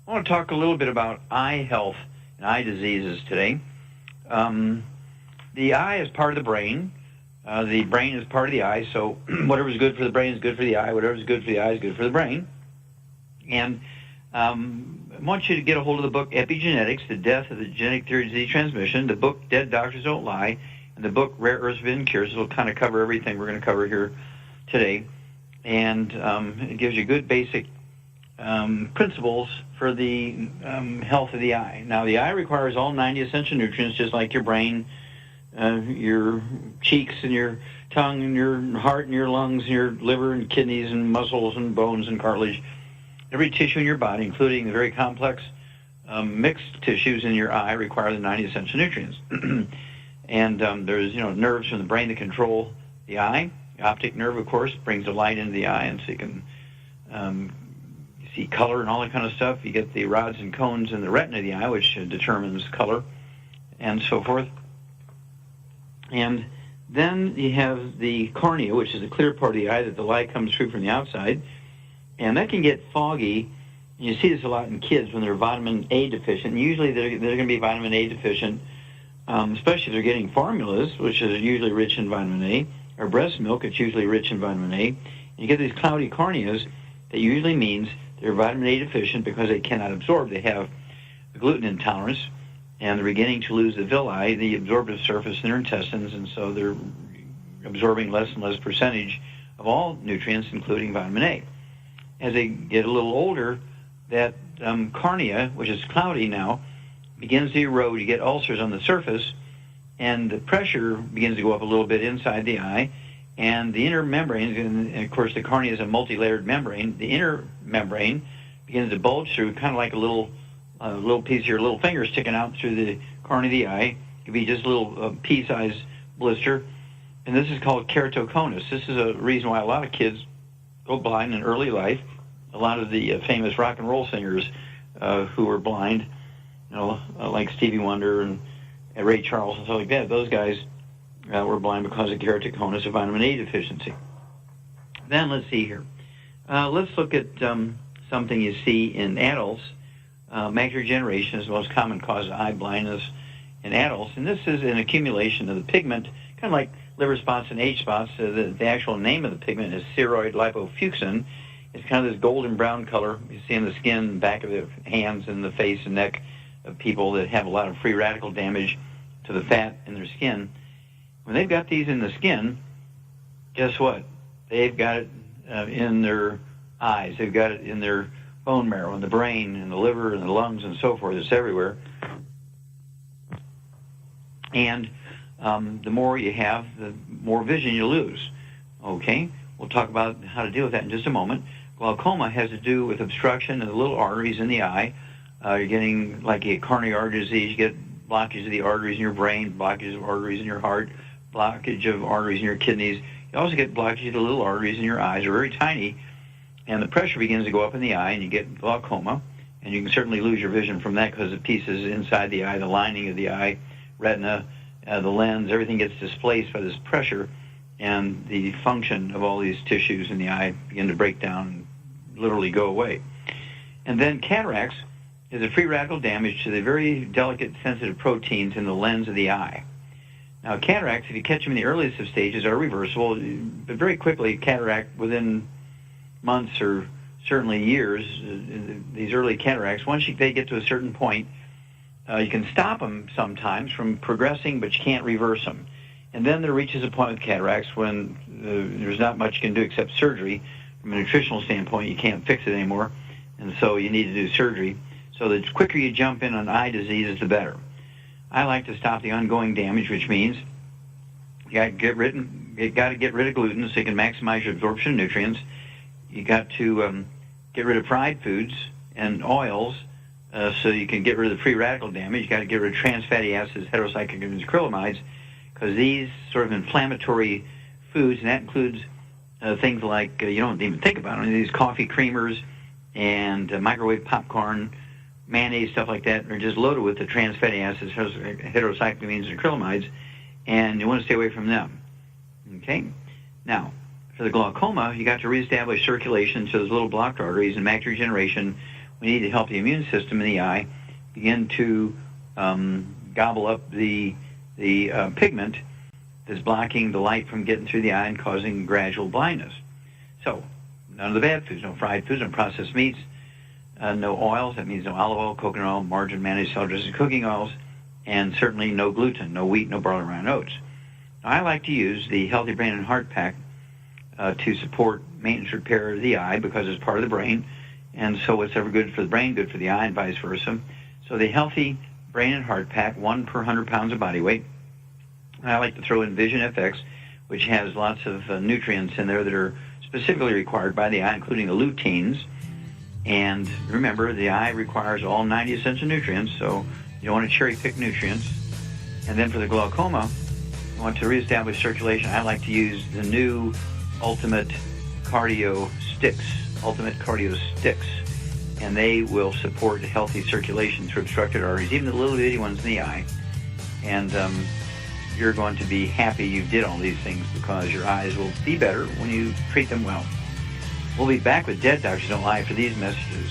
I want to talk a little bit about eye health and eye diseases today. The eye is part of the brain. The brain is part of the eye, so whatever's good for the brain is good for the eye. Whatever's good for the eye is good for the brain. And I want you to get a hold of the book Epigenetics, The Death of the Genetic Theory of Disease Transmission, the book Dead Doctors Don't Lie, and the book Rare Earths Forbidden Cures. It'll kind of cover everything we're going to cover here today. And it gives you good basic principles for the health of the eye. Now, the eye requires all 90 essential nutrients, just like your brain, your cheeks and your tongue and your heart and your lungs and your liver and kidneys and muscles and bones and cartilage. Every tissue in your body, including the very complex mixed tissues in your eye, require the 90 essential nutrients. And there's, nerves from the brain that control the eye. The optic nerve, of course, brings the light into the eye, and so you can see color and all that kind of stuff. You get the rods and cones in the retina of the eye, which determines color and so forth. And then you have the cornea, which is the clear part of the eye that the light comes through from the outside. And that can get foggy. You see this a lot in kids when they're vitamin A deficient. And usually they're going to be vitamin A deficient, especially if they're getting formulas, which is usually rich in vitamin A, or breast milk, it's usually rich in vitamin A. And you get these cloudy corneas. That usually means they're vitamin A deficient because they cannot absorb. They have a gluten intolerance, and they're beginning to lose the villi, the absorptive surface in their intestines, and so they're absorbing less and less percentage of all nutrients, including vitamin A. As they get a little older, that cornea, which is cloudy now, begins to erode. You get ulcers on the surface, and the pressure begins to go up a little bit inside the eye, and the inner membrane, and of course the cornea is a multi-layered membrane, the inner membrane begins to bulge through, kind of like a little piece of your little finger sticking out through the cornea of the eye. It could be just a little pea-sized blister, and this is called keratoconus. This is a reason why a lot of kids go blind in early life. A lot of the famous rock and roll singers who were blind, like Stevie Wonder and Ray Charles and stuff like that, those guys were blind because of keratoconus or vitamin A deficiency. Then let's see here. Let's look at something you see in adults. Macular degeneration is the most common cause of eye blindness in adults, and this is an accumulation of the pigment, kind of like liver spots and age spots. The actual name of the pigment is ceroid lipofucsin. It's kind of this golden brown color you see in the skin, back of the hands and the face and neck of people that have a lot of free radical damage to the fat in their skin. When they've got these in the skin, guess what? They've got it in their eyes. They've got it in their bone marrow, in the brain, in the liver, in the lungs, and so forth. It's everywhere. And the more you have, the more vision you lose. Okay? We'll talk about how to deal with that in just a moment. Glaucoma has to do with obstruction of the little arteries in the eye. You're getting, like a coronary artery disease, you get blockage of the arteries in your brain, blockage of arteries in your heart, blockage of arteries in your kidneys. You also get blockage of the little arteries in your eyes. They're very tiny, and the pressure begins to go up in the eye, and you get glaucoma. And you can certainly lose your vision from that because the pieces inside the eye, the lining of the eye, retina, the lens, everything gets displaced by this pressure, and the function of all these tissues in the eye begin to break down and literally go away. And then cataracts is a free radical damage to the very delicate, sensitive proteins in the lens of the eye. Now, cataracts, if you catch them in the earliest of stages, are reversible, but very quickly, cataract within months or certainly years, these early cataracts, once they get to a certain point, you can stop them sometimes from progressing, but you can't reverse them. And then there reaches a point with cataracts when there's not much you can do except surgery. From a nutritional standpoint, you can't fix it anymore, and so you need to do surgery. So the quicker you jump in on eye diseases, the better. I like to stop the ongoing damage, which means you got to get rid of gluten so you can maximize your absorption of nutrients. You got to get rid of fried foods and oils so you can get rid of the free radical damage. You got to get rid of trans fatty acids, heterocyclic acrylamides, because these sort of inflammatory foods, and that includes things like, you don't even think about them, these coffee creamers and microwave popcorn, mayonnaise, stuff like that, are just loaded with the trans fatty acids, heterocyclamines, and acrylamides, and you want to stay away from them. Okay? Now, for the glaucoma, you got to reestablish circulation to those little blocked arteries, and macular degeneration we need to help the immune system in the eye begin to gobble up the pigment that's blocking the light from getting through the eye and causing gradual blindness. So, none of the bad foods, no fried foods, no processed meats, no oils. That means no olive oil, coconut oil, margarine, mayonnaise, salad dressing, cooking oils, and certainly no gluten, no wheat, no barley, rye, and oats. Now, I like to use the Healthy Brain and Heart Pack to support maintenance repair of the eye because it's part of the brain, and so whatever good for the brain, good for the eye, and vice versa. So the Healthy Brain and Heart Pack, 1 per 100 pounds of body weight. I like to throw in Vision FX, which has lots of nutrients in there that are specifically required by the eye, including the luteins. And remember, the eye requires all 90 essential nutrients, so you don't want to cherry-pick nutrients. And then for the glaucoma, I want to reestablish circulation. I like to use the new Ultimate Cardio Sticks, and they will support healthy circulation through obstructed arteries, even the little bitty ones in the eye. And you're going to be happy you did all these things because your eyes will be better when you treat them well. We'll be back with Dead Doctors Don't Lie for these messages.